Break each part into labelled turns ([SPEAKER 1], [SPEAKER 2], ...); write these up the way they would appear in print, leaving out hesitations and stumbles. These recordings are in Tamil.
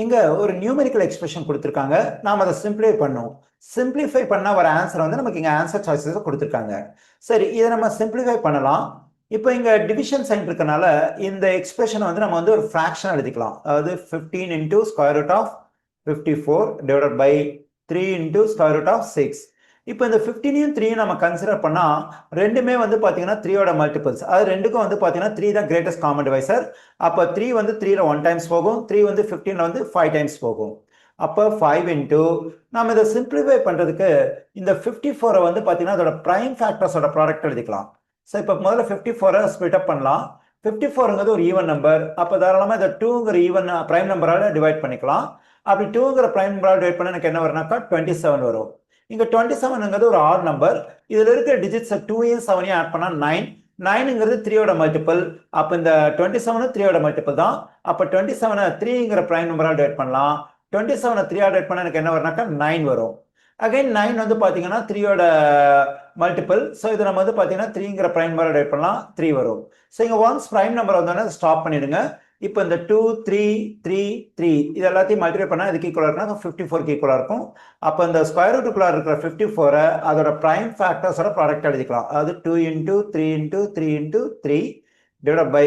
[SPEAKER 1] இங்க ஒரு நியூமெரிக்கல் எக்ஸ்பிரஷன் கொடுத்துருக்காங்க. நாம அதை சிம்பிளை பண்ணோம். சிம்பிளிஃபை பண்ண வர ஆன்சர் வந்து நமக்கு இங்க ஆன்சர் சாய்ஸஸ் கொடுத்துருக்காங்க. சரி, இதை நம்ம சிம்பிளிஃபை பண்ணலாம். இப்போ இங்க டிவிஷன் சைன் இருக்கனால இந்த எக்ஸ்பிரஷன் வந்து நம்ம வந்து ஒரு ஃபிராக்ஷன் எழுதிக்கலாம். அதாவது 15 into square root of 54 divided by 3 into square root of 6. இப்போ இந்த 15யும் 3யும் நம்ம கன்சிடர் பண்ணா ரெண்டுமே வந்து பாத்தீங்கன்னா 3யோட மல்டிபிள்ஸ். அது ரெண்டுக்கும் வந்து பாத்தீங்கன்னா 3 தான் கிரேட்டஸ்ட் காமன் டிவைசர். அப்போ 3 வந்து 3ல 1 டைம்ஸ் போகும், 3 வந்து 15ல வந்து 5 டைம்ஸ் போகும். அப்போ 5 இன்டூ நம்ம இதை சிம்பிளிஃபை பண்றதுக்கு இந்த 54 வந்து பாத்தீங்கன்னா அதோட பிரைம் ஃபேக்டர்ஸோட ப்ராடக்ட் எழுதிக்கலாம். ஸோ இப்போ முதல்ல 54 ஸ்பிளிட் அப் பண்ணலாம். 54ங்கிறது ஒரு ஈவன் நம்பர். அப்போ தாராளமாக இதை 2ங்கிற ஈவன் பிரைம் நம்பரால் டிவைட் பண்ணிக்கலாம். அப்படி 2ங்கிற பிரைம் நம்பரால் டிவைட் பண்ண எனக்கு என்ன வரும்னாக்கா 27 வரும். இங்க 27ங்கிறது ஒரு ஆட் நம்பர். இதுல இருக்கிற டிஜிட்ஸ் 2யும் 7யும் ஆட் பண்ணா 9. 9ங்கிறது 3யோட மல்டிபிள். அப்ப இந்த 27 3யோட மல்டிபிள் தான். அப்ப 27 3ங்கிற பிரைம் நம்பரால் டிவைட் பண்ணலாம். 27 3ஆல் டிவைட் பண்ணா எனக்கு என்ன வரும்னாக்கா 9 வரும். அகைன் 9 வந்து பாத்தீங்கன்னா 3யோட மல்டிபிள். ஸோ இது நம்ம வந்து பாத்தீங்கன்னா 3ங்கிற பிரைம் நம்பரால் டிவைட் பண்ணலாம், 3 வரும். ஸோ இங்க ஒன்ஸ் பிரைம் நம்பர் வந்தோடனே ஸ்டாப் பண்ணிடுங்க. இப்போ இந்த 2 3 3 3 இது எல்லாத்தையும் மல்டிப்ளை பண்ணா இதுக்கு ஈக்குவலா இருக்குன்னா 54க்கு ஈக்குவலா இருக்கும். அப்போ இந்த ஸ்கொயர் ரூட்டுக்குள்ள இருக்கிற 54 அதோட பிரைம் ஃபேக்டர்ஸோட ப்ராடக்ட் எழுதிக்கலாம். அதாவது 2 into 3 into 3 into 3 divide by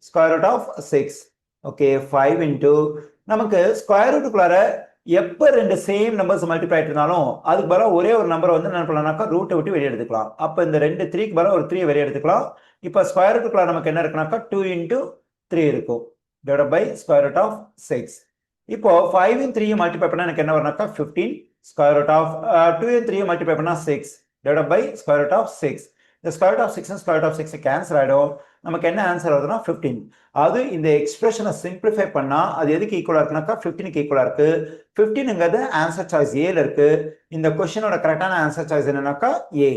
[SPEAKER 1] square root of 6. Okay, 5 into நமக்கு ஸ்கொயர் ரூட்டுக்குள்ளார எப்போ ரெண்டு சேம் நம்பர்ஸ் மல்டிப்ளை ஆயிட்டு இருந்தாலும் அதுக்கு பதிலாக ஒரே ஒரு நம்பரை வந்து என்ன பண்ணலாம்னாக்கா ரூட்டை விட்டு வெளியே எடுத்துக்கலாம். அப்போ இந்த ரெண்டு 3க்கு பதிலாக ஒரு 3 வெளியே எடுத்துக்கலாம். இப்போ ஸ்கொயர் ரூட்டுக்குள்ள நமக்கு என்ன இருக்குனாக்கா 2 இன்டூ 3 இருக்கும் divided by square root of 6. இப்போ 5 and 3 மல்டிப்ளை பண்ணா எனக்கு என்ன வரும்னாக்கா 15 square root of 2 and 3 multiply பண்ணா 6 divided by square root of 6. இந்த square root of 6 and square root of 6 cancel ஆயிடும். நமக்கு என்ன ஆன்சர் வருதுன்னா 15. அது இந்த எக்ஸ்பிரஷனை சிம்பிளிஃபை பண்ணா அது எதுக்கு ஈக்குவலா இருக்குனாக்கா 15க்கு ஈக்குவலா இருக்கு. 15ங்கிறது ஆன்சர் சாய்ஸ் ஏல இருக்கு. இந்த கொஸ்டினோட கரெக்டான ஆன்சர் சாய்ஸ் என்னன்னாக்கா ஏ.